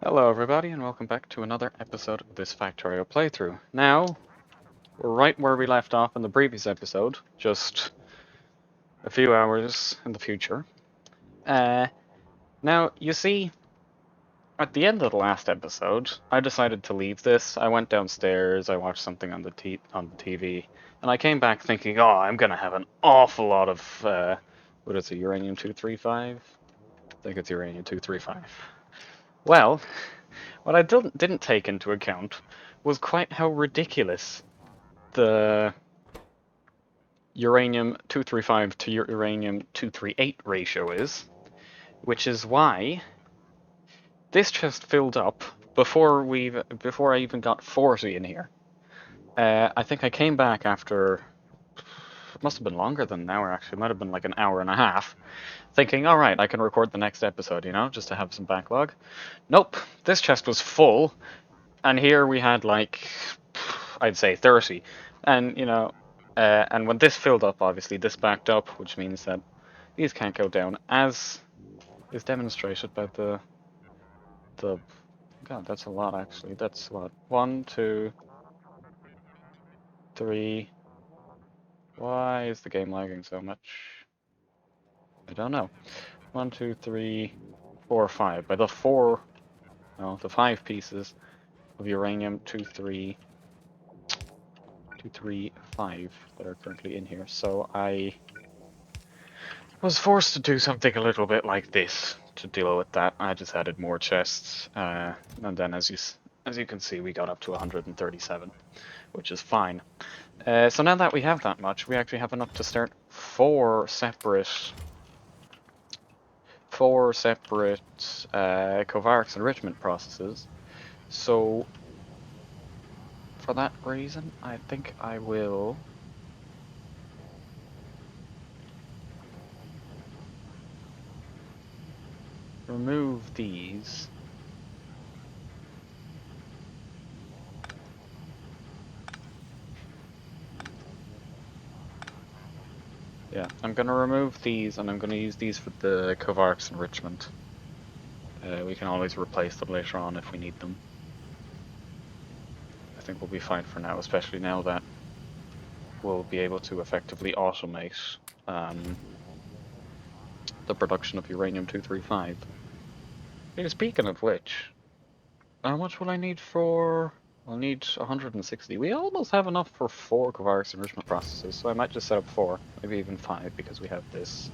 Hello everybody and welcome back to another episode of this Factorio playthrough. Now, we're right where we left off in the previous episode, just a few hours in the future. Now, you see, at the end of the last episode, I decided to leave this. I went downstairs, I watched something on the TV, and I came back thinking, oh, I'm gonna have an awful lot of, what is it, uranium-235? I think it's uranium-235. Well, what I didn't take into account was quite how ridiculous the uranium-235 to uranium-238 ratio is, which is why this chest filled up before I even got 40 in here. I think I came back after, it must have been longer than an hour actually, it might have been like an hour and a half, thinking, alright, I can record the next episode, just to have some backlog. Nope, this chest was full, and here we had like, I'd say 30. And, and when this filled up, obviously this backed up, which means that these can't go down, as is demonstrated by the God, that's a lot actually. That's what? 1, 2, 3. Why is the game lagging so much? I don't know. 1, 2, 3, 4, 5. By the 5 pieces of uranium 235 that are currently in here. So I was forced to do something a little bit like this to deal with that. I just added more chests, and then as you can see, we got up to 137, which is fine. So now that we have that much, we actually have enough to start four separate Kovarex enrichment processes. So for that reason, I think I will remove these. Yeah, I'm gonna remove these, and I'm gonna use these for the Kovarex enrichment. We can always replace them later on if we need them. I think we'll be fine for now, especially now that we'll be able to effectively automate the production of uranium-235. Speaking of which, how much will I need for... I'll need 160. We almost have enough for 4 Kovarix enrichment processes, so I might just set up 4, maybe even 5, because we have this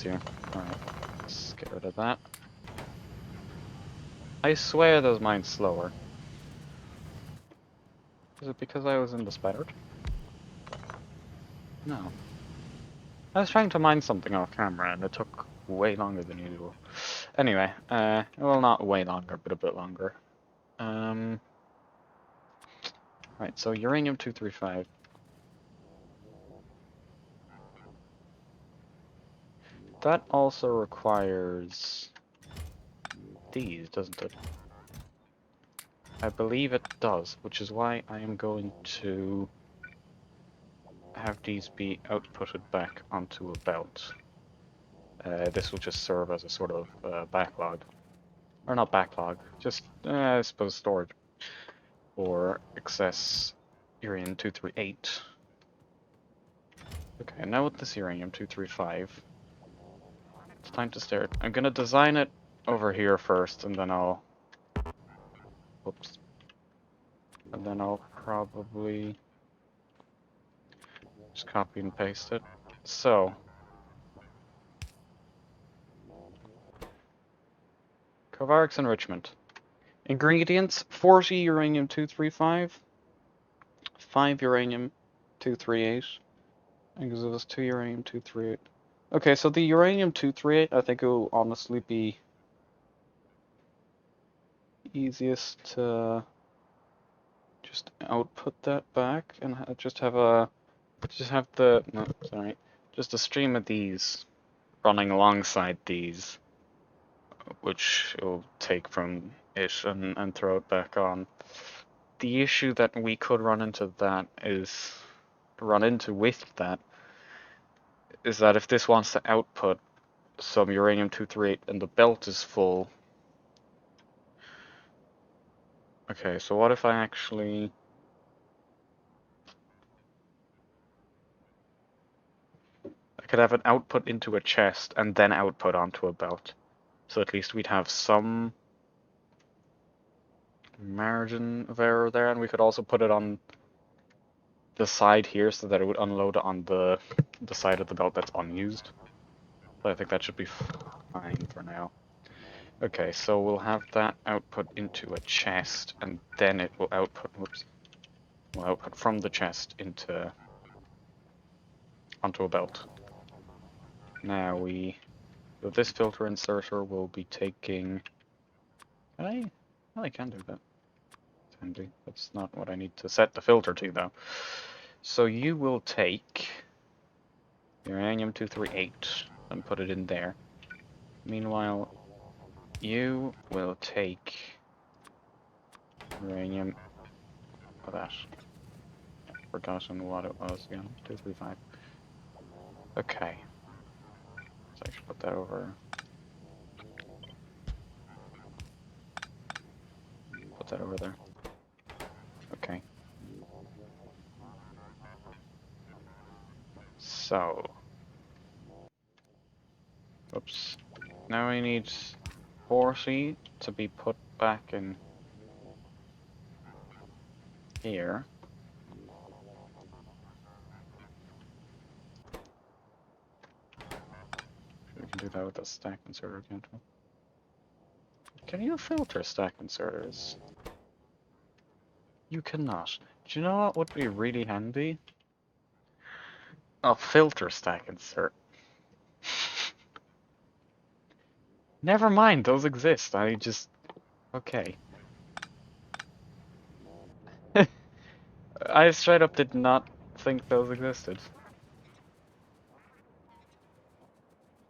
here. Alright, let's get rid of that. I swear those mine slower. Is it because I was in the spider? No. I was trying to mine something off camera and it took way longer than usual. Anyway, well, not way longer, but a bit longer. Right, so uranium-235. That also requires these, doesn't it? I believe it does, which is why I am going to have these be outputted back onto a belt. This will just serve as a sort of backlog. Or not backlog, just, I suppose, storage. For excess uranium-238. Okay, now with this uranium-235, it's time to start. I'm gonna design it over here first, and then I'll... Whoops. And then I'll probably just copy and paste it. So, Kovarex enrichment. Ingredients: 40 uranium-235, 5 uranium-238, and gives us 2 uranium-238. Okay, so the uranium-238, I think it will honestly be easiest to just output that back and just have a just a stream of these running alongside these, which will take from it and throw it back on. The issue that we could run into with that is that if this wants to output some uranium-238 and the belt is full, Okay, so what if I actually... I could have an output into a chest and then output onto a belt. So at least we'd have some margin of error there, and we could also put it on the side here so that it would unload on the side of the belt that's unused. But I think that should be fine for now. Okay, so we'll have that output into a chest, and then it will output, whoops, will output from the chest onto a belt. Now with this filter inserter will be taking, well, I can do that. It's handy. That's not what I need to set the filter to, though. So you will take uranium 238 and put it in there. Meanwhile, you will take uranium for that. Forgotten what it was again. 235. Okay. So I should put that over. Put that over there. Okay. So. Oops. Now I need 40 to be put back in here. We can do that with a stack inserter, can't we? Can you filter stack inserters? You cannot. Do you know what would be really handy? A filter stack insert. Never mind, those exist. I just... Okay. I straight up did not think those existed.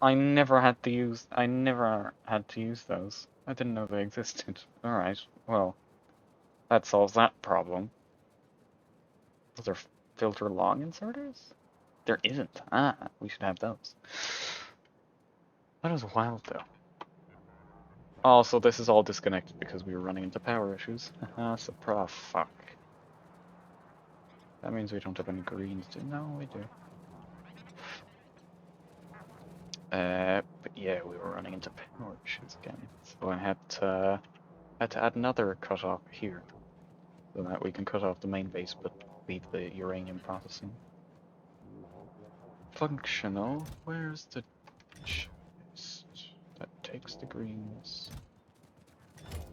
I never had to use those. I didn't know they existed. Alright, well, that solves that problem. Those are filter long inserters? There isn't. Ah, we should have those. That was wild, though. Also, this is all disconnected because we were running into power issues. Haha, surprise. Fuck. That means we don't have any greens. No, we do. But yeah, we were running into power issues again. So I had to add another cutoff here. So that we can cut off the main base, but leave the uranium processing. Functional. Where's the chest that takes the greens?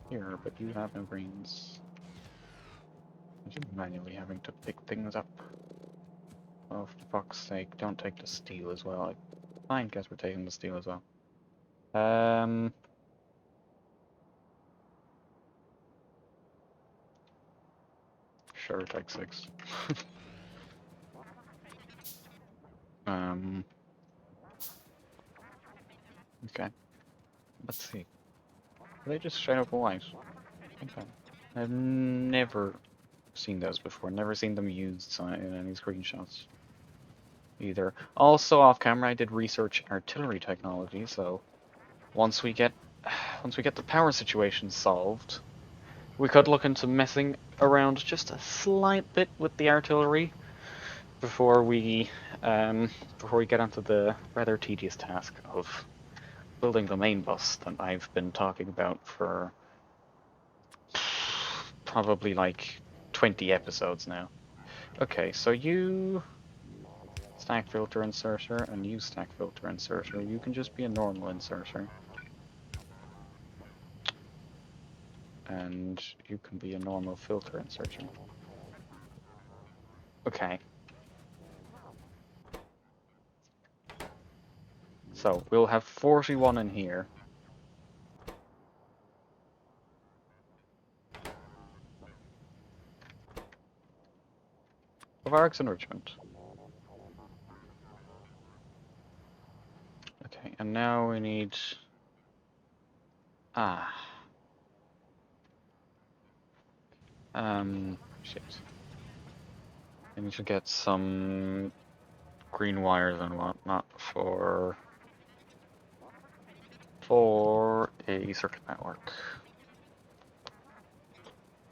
Here, but you have no greens. I'm manually having to pick things up. Oh, for fuck's sake, don't take the steel as well. Fine, guess we're taking the steel as well. Sure, take 6. Okay. Let's see. Are they just straight up white? Okay. I've never seen those before. Never seen them used in any screenshots either. Also, off camera, I did research artillery technology. So once we get the power situation solved, we could look into messing around just a slight bit with the artillery before we get onto the rather tedious task of building the main bus that I've been talking about for probably like 20 episodes now. Okay, so you stack filter inserter and you stack filter inserter. You can just be a normal inserter. And you can be a normal filter inserter. Okay. So we'll have 41 in here. Kovarex Enrichment. Okay, and now we need... shit. I need to get some green wires and whatnot for a circuit network.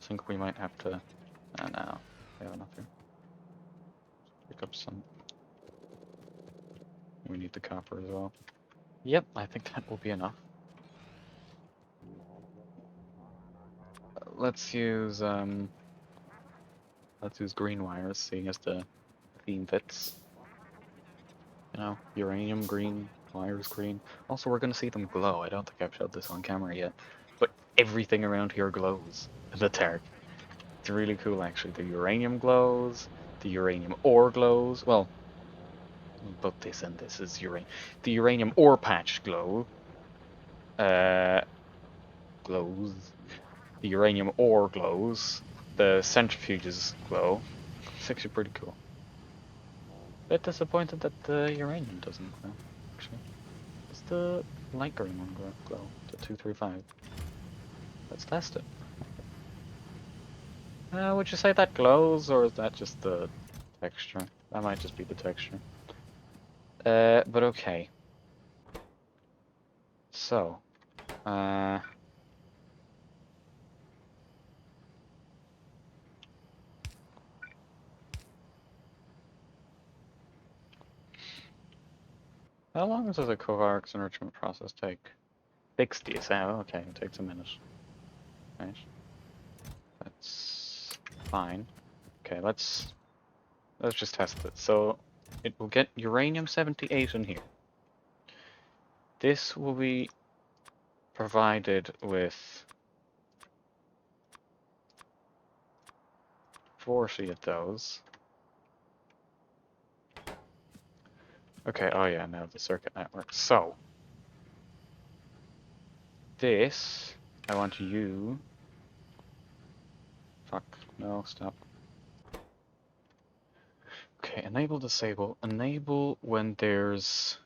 think we might have to... no, we have enough here. Pick up some... We need the copper as well. Yep, I think that will be enough. Let's use green wires, seeing as the theme fits. You know, uranium green, wires green. Also, we're gonna see them glow. I don't think I've showed this on camera yet, but everything around here glows in the dark. It's really cool, actually. The uranium glows, the uranium ore glows. Well, both this and this is uranium. The uranium ore patch glows. The uranium ore glows. The centrifuges glow. It's actually pretty cool. Bit disappointed that the uranium doesn't glow, actually. Does the light green one glow? The 235. Let's test it. Would you say that glows, or is that just the texture? That might just be the texture. But okay. So, how long does a Kovarex enrichment process take? 60, so okay, it takes a minute. Right. That's fine. Okay, let's just test it. So, it will get uranium-78 in here. This will be provided with 40 of those. Okay, oh yeah, now the circuit network. So, this, I want you... Fuck, no, stop. Okay, enable, disable. Enable when there's...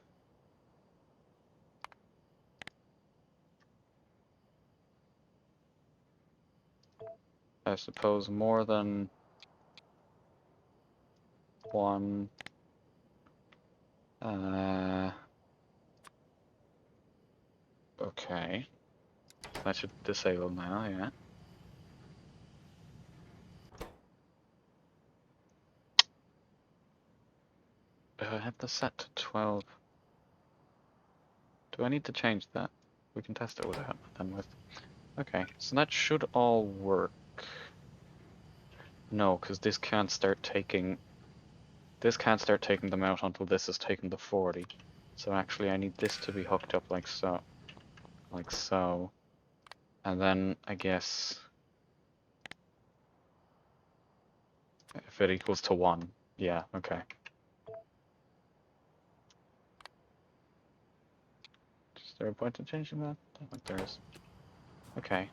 I suppose more than one... Okay. That should disable now, yeah. I have to set to 12. Do I need to change that? We can test it without then with. Okay, so that should all work. No, because this can't start taking... This can't start taking them out until this is taking the 40. So actually I need this to be hooked up like so. Like so. And then, I guess... If it equals to 1. Yeah, okay. Is there a point in changing that? I don't think there is. Okay.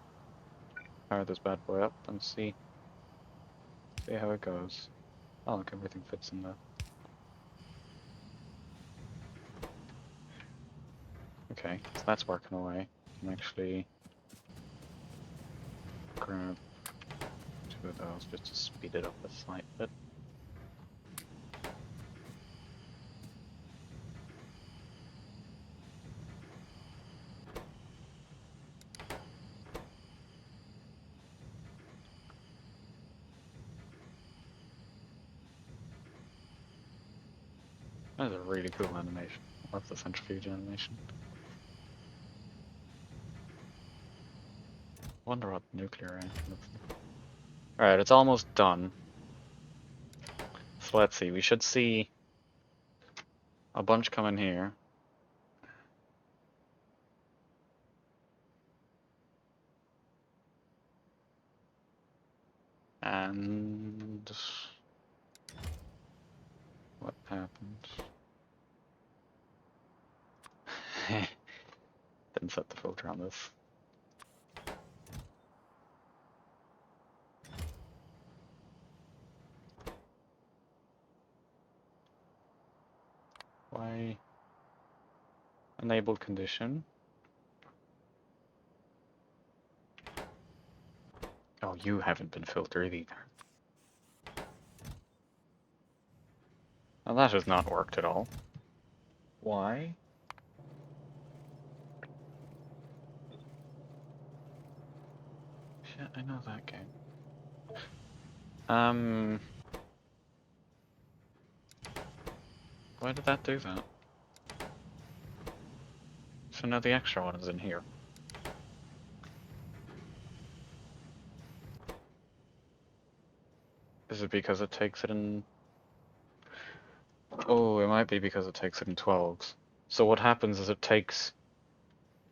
Power this bad boy up and see how it goes. Oh look, everything fits in there. Okay, so that's working away. I can actually grab 2 of those just to speed it up a slight bit. That is a really cool animation. I love the centrifuge animation. Wonder what nuclear reactor looks like. Alright, it's almost done. So let's see, we should see a bunch come in here. And... what happened? Didn't set the filter on this. Why? Enabled condition. Oh, you haven't been filtered either. Well, that has not worked at all. Why? Shit, I know that game. Why did that do that? So now the extra one is in here. Is it because it takes it in... Oh, it might be because it takes it in 12s. So what happens is it takes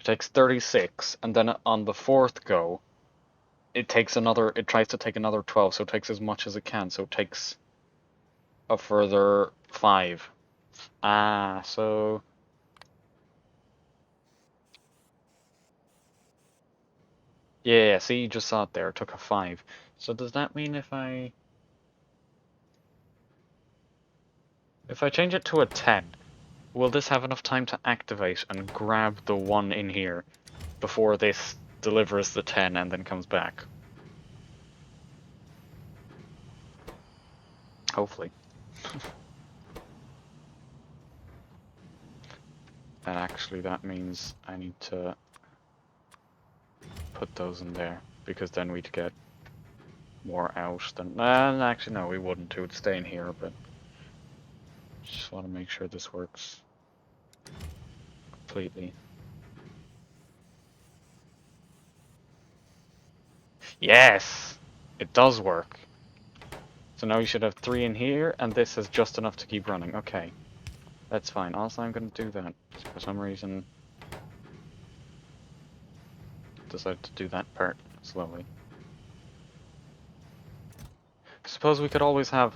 36, and then on the fourth go, it tries to take another 12, so it takes as much as it can, so it takes a further 5. Ah, so... Yeah, see, you just saw it there, it took a 5. So does that mean if I change it to a 10, will this have enough time to activate and grab the 1 in here before this delivers the 10 and then comes back? Hopefully. And actually that means I need to put those in there, because then we'd get more out than... actually no, we wouldn't, it would stay in here, but just want to make sure this works completely. Yes! It does work. So now we should have 3 in here, and this has just enough to keep running. Okay. That's fine. Also, I'm going to do that. For some reason, decided to do that part slowly. Suppose we could always have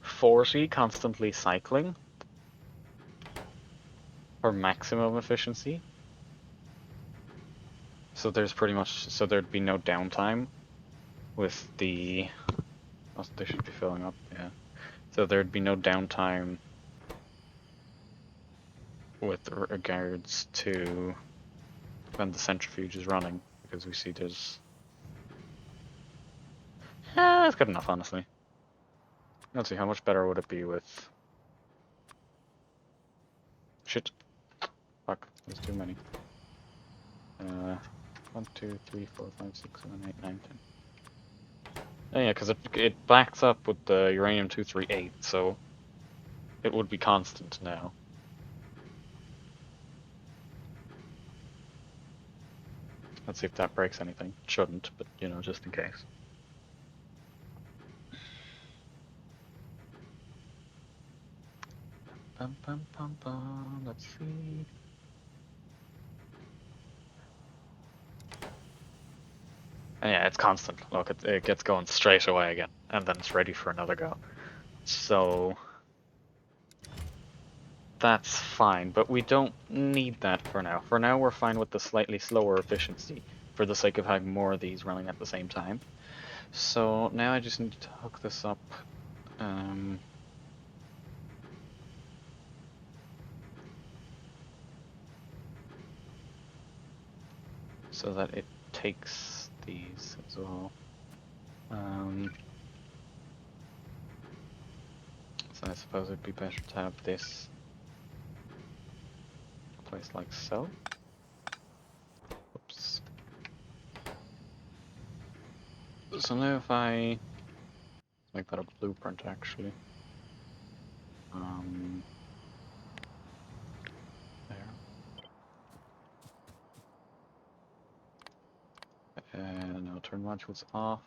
40 constantly cycling for maximum efficiency. So there's so there'd be no downtime with the... Oh, they should be filling up, yeah. So there'd be no downtime with regards to when the centrifuge is running, because we see there's... that's good enough, honestly. Let's see, how much better would it be with... Shit. Fuck, there's too many. 1, 2, 3, 4, 5, 6, 7, 8, 9, 10. Oh yeah, because it backs up with the uranium-238, so it would be constant now. Let's see if that breaks anything. It shouldn't, but you know, just in case. Bum, bum, bum, bum. Let's see. And yeah, it's constant. Look, it gets going straight away again, and then it's ready for another go. So that's fine, but we don't need that for now. For now, we're fine with the slightly slower efficiency, for the sake of having more of these running at the same time. So now I just need to hook this up. So that it takes these as well. So I suppose it'd be better to have this placed like so. Oops. So now if I make that a blueprint actually. There. And now turn modules off.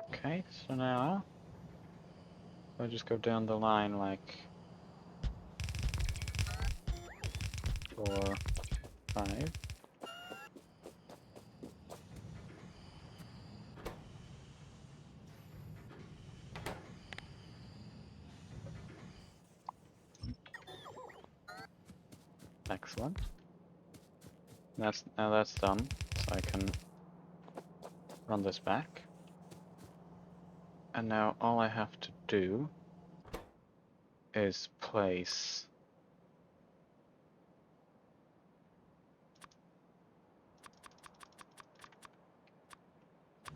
Okay, so now I just go down the line like 4, 5. Excellent. Now that's done, so I can run this back. And now all I have to do is place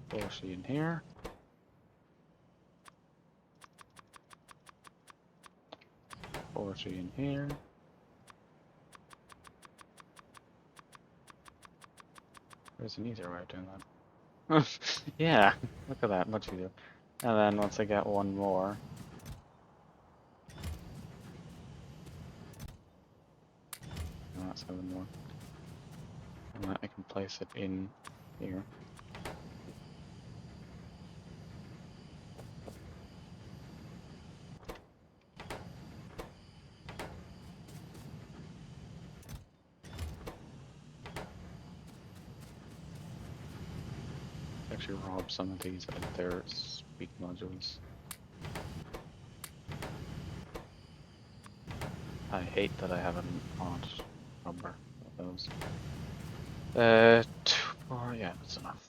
Dorsey in here. Dorsey in here. There's an easier way of doing that. Yeah, look at that, much easier. And then once I get one more, no, that's 7 more. And then I can place it in here. Actually rob some of these of their speed modules. I hate that I haven't on number of those. 4, yeah, that's enough.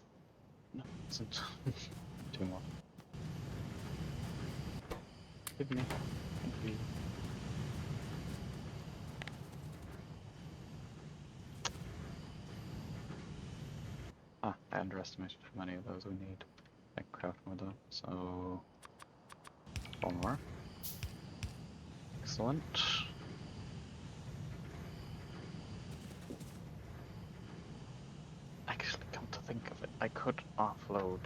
No, it isn't. 2 more. Give me. Thank you. Ah, I underestimated how many of those we need. I can craft more though, so 4 more. Excellent. Actually, come to think of it, I could offload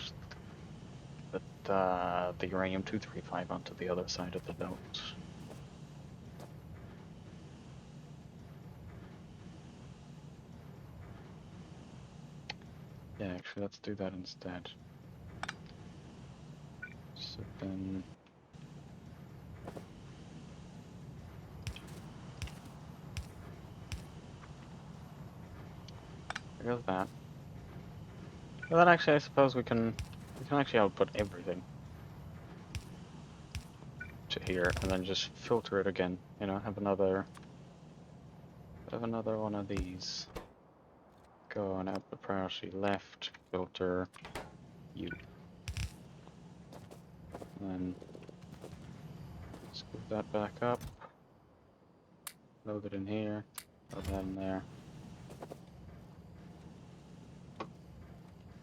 the uranium-235 onto the other side of the belt. Yeah, actually, let's do that instead. So then... there goes that. Well, then actually, I suppose we can actually output everything to here, and then just filter it again. You know, have another one of these. Go and output priority left, filter, U. And then scoop that back up. Load it in here. Load that in there.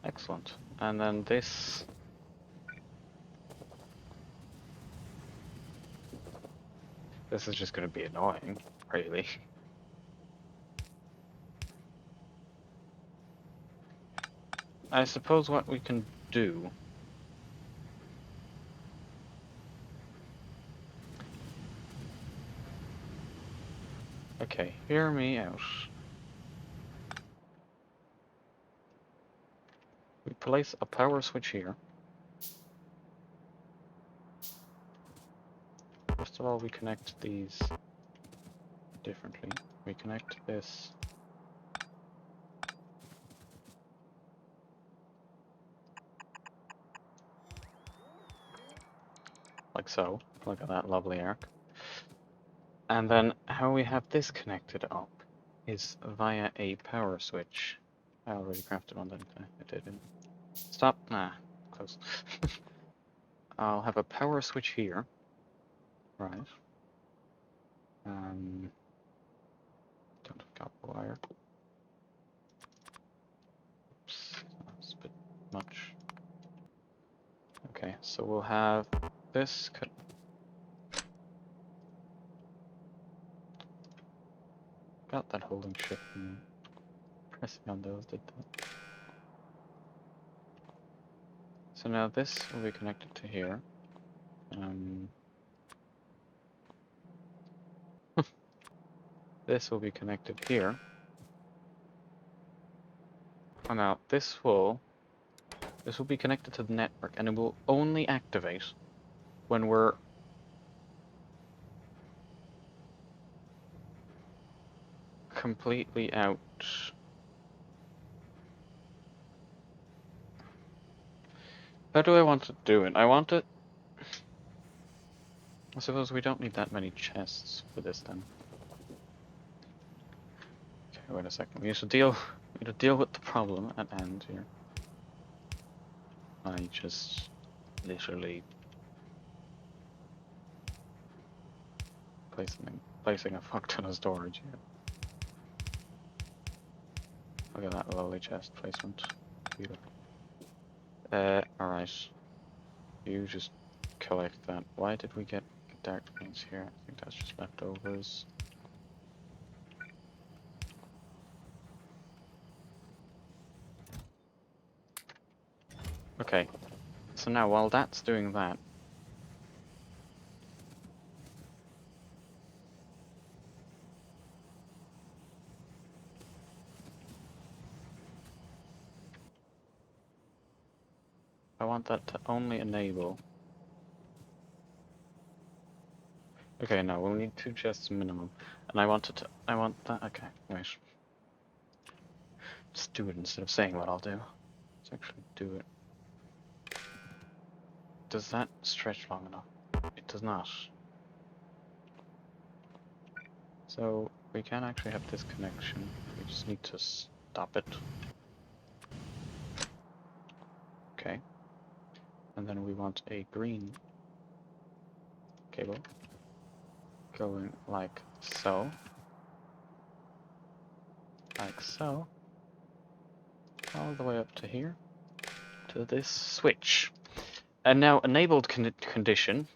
Excellent. And then this... this is just going to be annoying, really. I suppose what we can do... okay, hear me out. We place a power switch here. First of all, we connect these differently. We connect this like so. Look at that lovely arc. And then how we have this connected up is via a power switch. I already crafted one, didn't I? I didn't. Stop. Nah, close. I'll have a power switch here. Right. Don't have copper wire. Oops, that's a bit much. Okay, so we'll have this. Got that holding shift and pressing on those did that. So now this will be connected to here. This will be connected here. And now this will be connected to the network, and it will only activate when we're completely out. How do I want to do it? I suppose we don't need that many chests for this then. Okay, wait a second. We need to deal with the problem at hand here. I just literally placing a fuck ton of storage here. Look at that lovely chest placement. Beautiful. Alright. You just collect that. Why did we get dark things here? I think that's just leftovers. Okay, so now while that's doing that, I want that to only enable. Okay, no, we'll need 2 chests minimum. And I want it to, I want that, okay, wait. Just do it instead of saying what I'll do. Let's actually do it. Does that stretch long enough? It does not. So we can actually have this connection. We just need to stop it. Okay. And then we want a green cable going like so. Like so. All the way up to here. To this switch. And now enabled condition.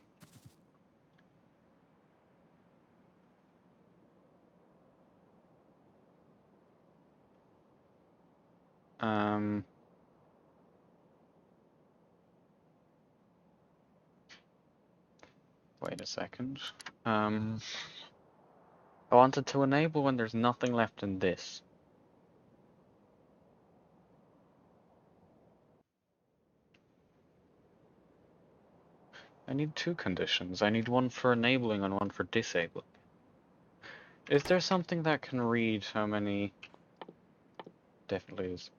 Wait a second. I wanted to enable when there's nothing left in this. I need 2 conditions. I need one for enabling and one for disabling. Is there something that can read how many? Definitely is.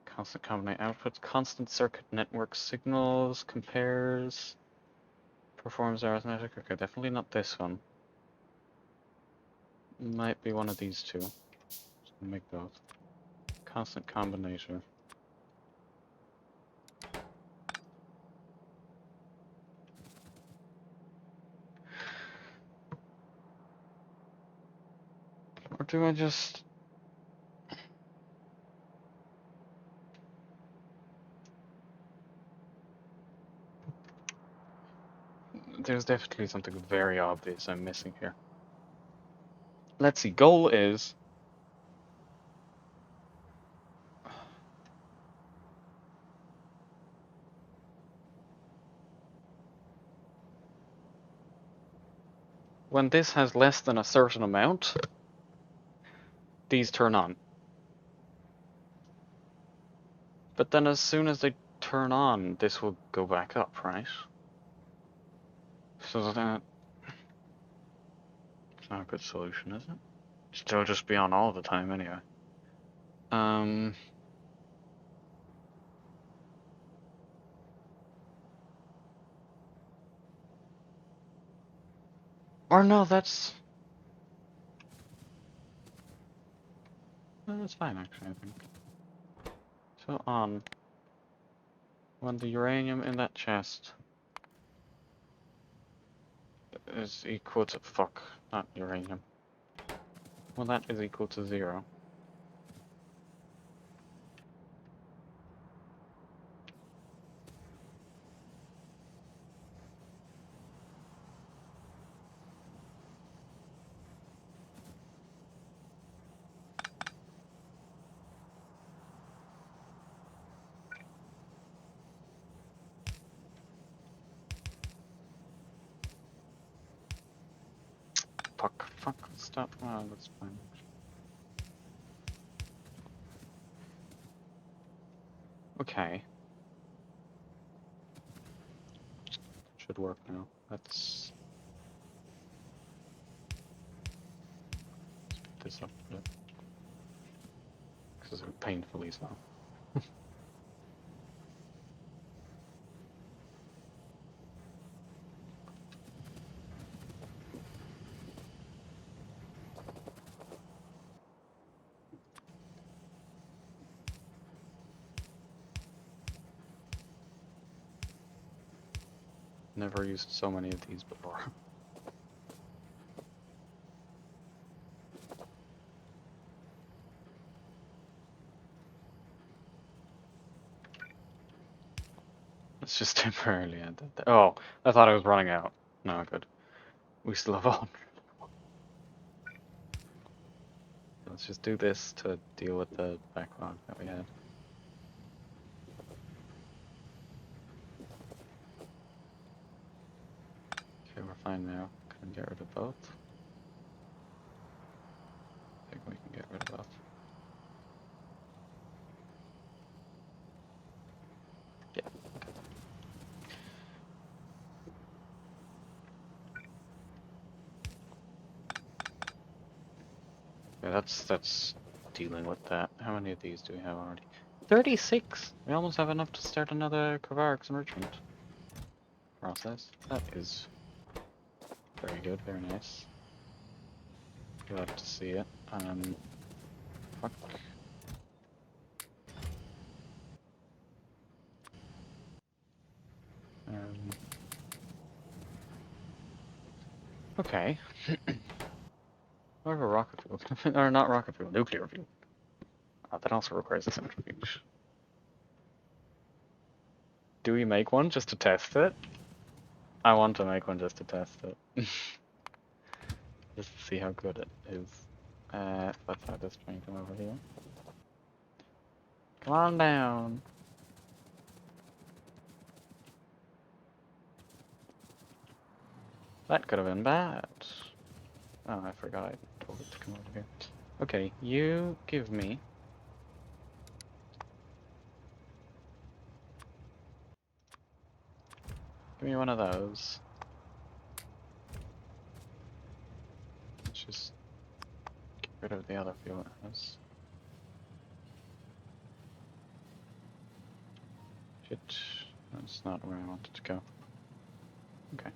Constant combinate outputs, constant circuit network signals, compares, performs arithmetic. Okay, definitely not this one. Might be one of these two. Just gonna make both. Constant combinator. Or do I just... There's definitely something very obvious I'm missing here. Let's see, goal is... When this has less than a certain amount, these turn on. But then as soon as they turn on, this will go back up, right? So that... It's not a good solution, is it? Still just be on all the time anyway. Or no, that's... No, that's fine actually, I think. So on. When the uranium in that chest is equal to... Fuck, not uranium. Well, that is equal to 0. Fuck, stop. Oh, that's fine. Okay. Should work now. Let's put this up a bit. Because it's painfully slow. Never used so many of these before. Let's just temporarily end it. Oh, I thought I was running out. No, good. We still have on. Let's just do this to deal with the backlog that we had. fine now. Can we get rid of both? I think we can get rid of both. Yeah. Yeah, that's dealing with that. How many of these do we have already? 36! We almost have enough to start another Kovarex enrichment process. That is very good, very nice. Glad to see it. Fuck. Okay. What about rocket fuel? Or not rocket fuel, nuclear fuel. That also requires a centrifuge. Do we make one just to test it? I want to make one just to test it. Just to see how good it is. Let's have this train come over here. Come on down. That could have been bad. Oh, I forgot I told it to come over here. Okay, you give me... Give me one of those. Let's just get rid of the other fuel it has. Shit. That's not where I wanted to go. Okay.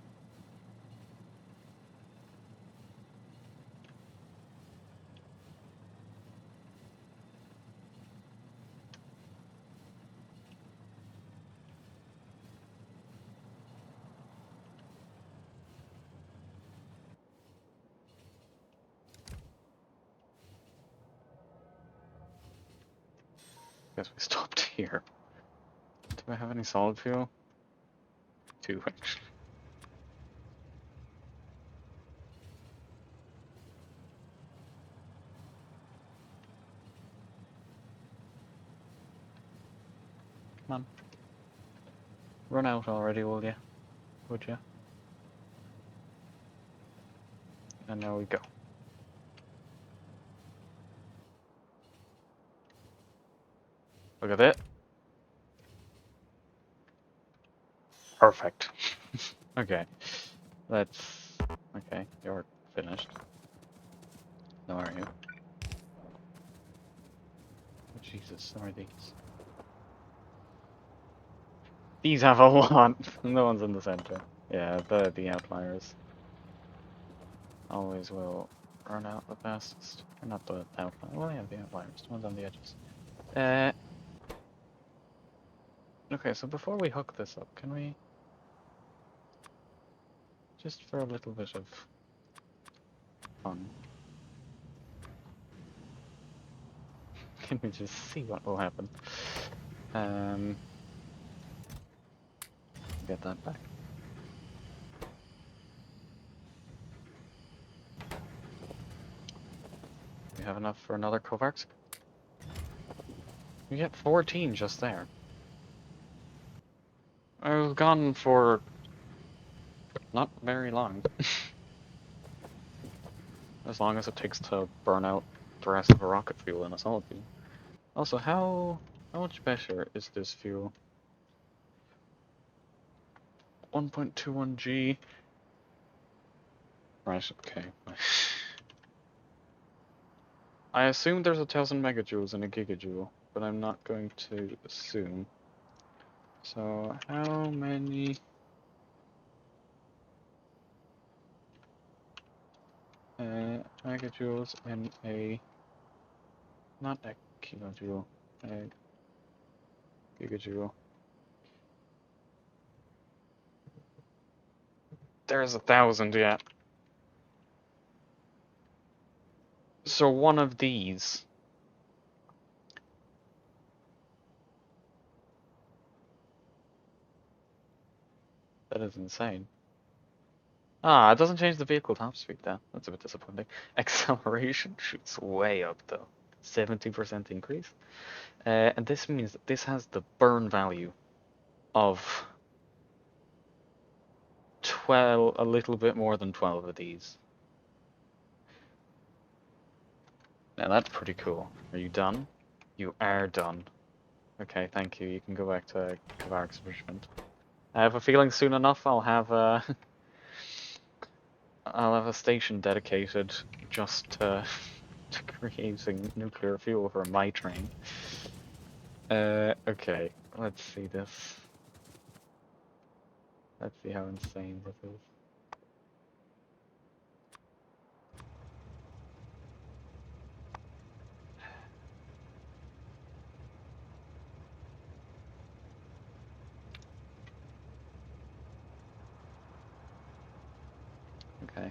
Guess we stopped here. Do I have any solid fuel? 2, actually. Come on. Run out already, will ya? Would ya? And there we go. Look at it. Perfect. Okay. Let's... Okay, you're finished. How are you? Oh, Jesus, how are these? These have a lot. The ones in the center. Yeah, the outliers always will run out the fastest. Or not the outliers. Well, yeah, the outliers. The ones on the edges. Okay, so before we hook this up, can we... Just for a little bit of fun. Can we just see what will happen? Get that back. We have enough for another Kovarex? We get 14 just there. I was gone for not very long. As long as it takes to burn out the rest of a rocket fuel in a solid fuel. Also, how much better is this fuel? 1.21 G. Right, okay. I assume there's 1,000 megajoules in a gigajoule, but I'm not going to assume. So, how many... megajoules in a... Not a kilojoule, a gigajoule. There's 1,000, yeah. So one of these... That is insane. Ah, it doesn't change the vehicle top speed though. That's a bit disappointing. Acceleration shoots way up though. 70% increase. And this means that this has the burn value of a little bit more than 12 of these. Now that's pretty cool. Are you done? You are done. Okay, thank you. You can go back to Kovarex Enrichment. I have a feeling soon enough I'll have a station dedicated just to creating nuclear fuel for my train. Okay, let's see this. Let's see how insane this is. Okay.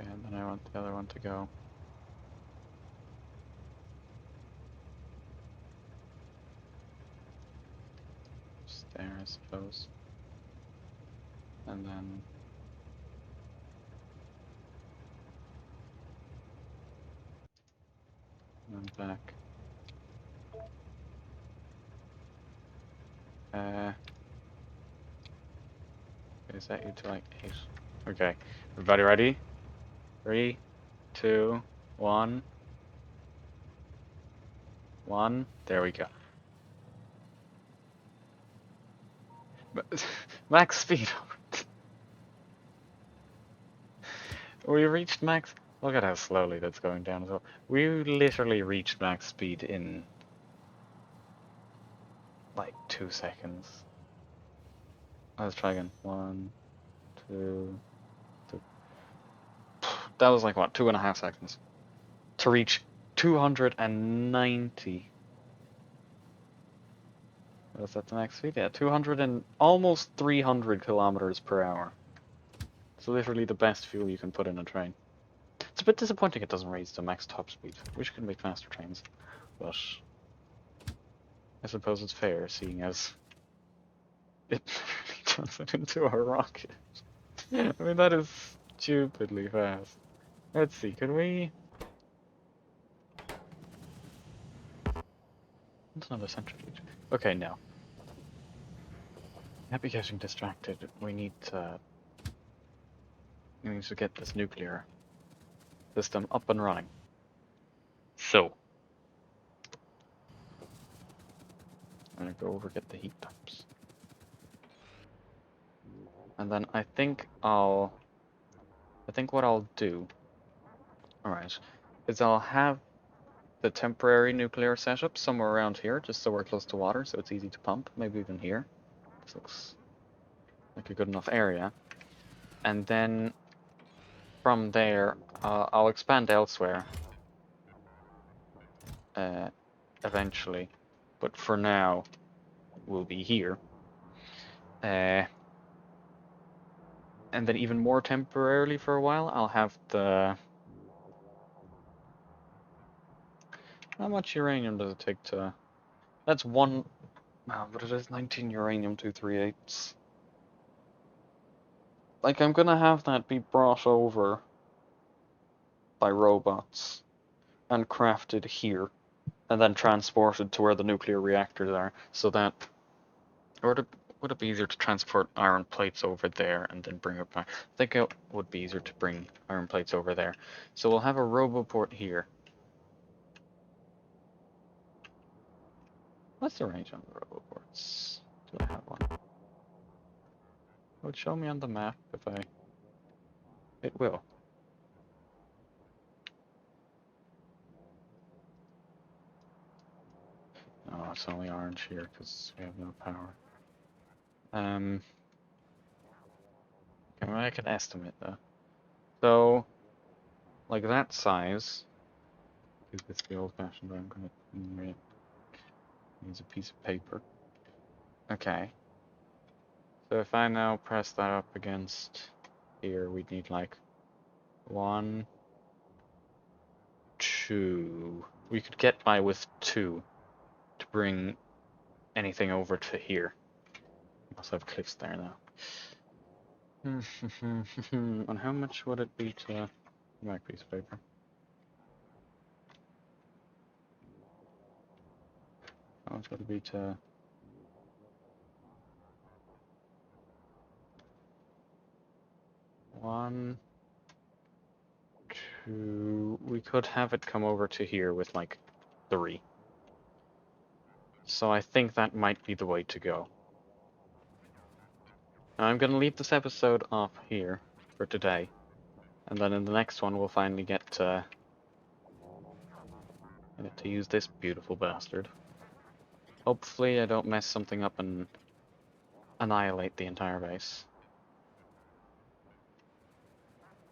And then I want the other one to go. Just there, I suppose. And then back. Is that you to like 8? Okay. Everybody ready? 3, 2, 1. 1. There we go. Max speed. We reached max. Look at how slowly that's going down as well. We literally reached max speed in like 2 seconds. Let's try again. 1, 2, 3. That was like what, 2.5 seconds to reach 290. Was that the max speed? Yeah, 200 and almost 300 kilometers per hour. It's literally the best fuel you can put in a train. It's a bit disappointing it doesn't raise to max top speed. Wish it could make faster trains, but I suppose it's fair, seeing as it literally turns it into a rocket. I mean, that is stupidly fast. Let's see, can we... That's another centrifuge. Okay, no. Can't be getting distracted. We need to get this nuclear system up and running. So, I'm gonna go over get the heat pumps. And then I think what I'll do, alright, is I'll have the temporary nuclear setup somewhere around here, just so we're close to water, so it's easy to pump, maybe even here. This looks like a good enough area. And then from there, I'll expand elsewhere eventually, but for now, we'll be here. And then even more temporarily for a while, I'll have the... How much uranium does it take to... That's one... Oh, but it is 19 uranium-238s. Like, I'm gonna have that be brought over by robots and crafted here, and then transported to where the nuclear reactors are, so that... Or would it be easier to transport iron plates over there and then bring it back? I think it would be easier to bring iron plates over there. So we'll have a roboport here. What's the range on the roboports? Do I have one? It would show me on the map if I... It will. Oh, it's only orange here because we have no power. Okay, well, I can estimate though. So, like that size. Is this the old-fashioned way? I'm gonna use a piece of paper. Okay. So if I now press that up against here, we'd need like 1, 2. we could get by with 2 to bring anything over to here. I also have cliffs there now. And how much would it be to my piece of paper? How much would it be to... One, 2... We could have it come over to here with like 3. So I think that might be the way to go. Now I'm gonna leave this episode off here for today. And then in the next one we'll finally get to use this beautiful bastard. Hopefully I don't mess something up and annihilate the entire base.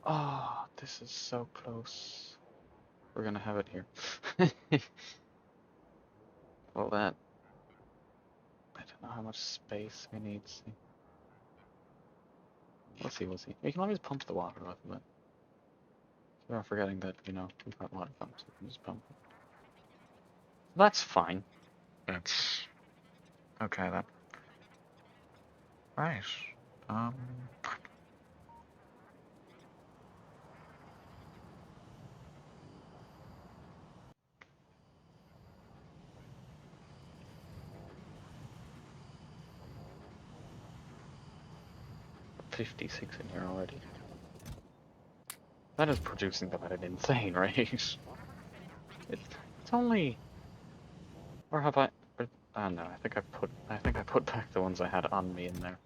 Oh, this is so close. We're gonna have it here. Well, that... I don't know how much space we need. We'll see. We can always pump the water off of it. So we're not forgetting that, you know, we've got water pumps. We can just pump it. That's fine. That's... Okay, that... Right. 56 in here already. That is producing them at an insane rate. It's only... Or have I... Oh no, I think I put back the ones I had on me in there.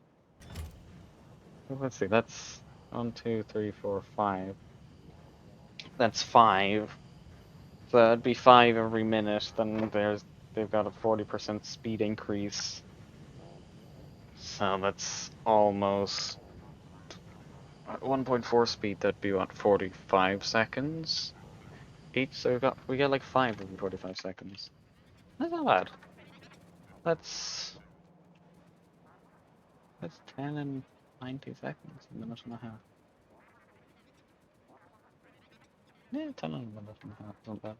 Well, let's see, that's 1, 2, 3, 4, 5. That's 5. So that'd be 5 every minute. Then they've got a 40% speed increase. So that's almost 1.4 speed. That'd be what, 45 seconds each. So we get like 5 every 45 seconds. That's not bad. That's 10 and 90 seconds, a minute and a half. Yeah, 10 and a minute and a half, not bad.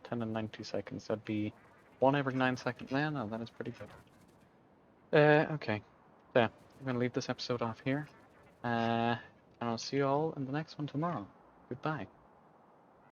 10 and 90 seconds, that'd be 1 every 9 seconds. Yeah, no, that is pretty good. Okay. So, I'm gonna leave this episode off here. And I'll see you all in the next one tomorrow. Goodbye.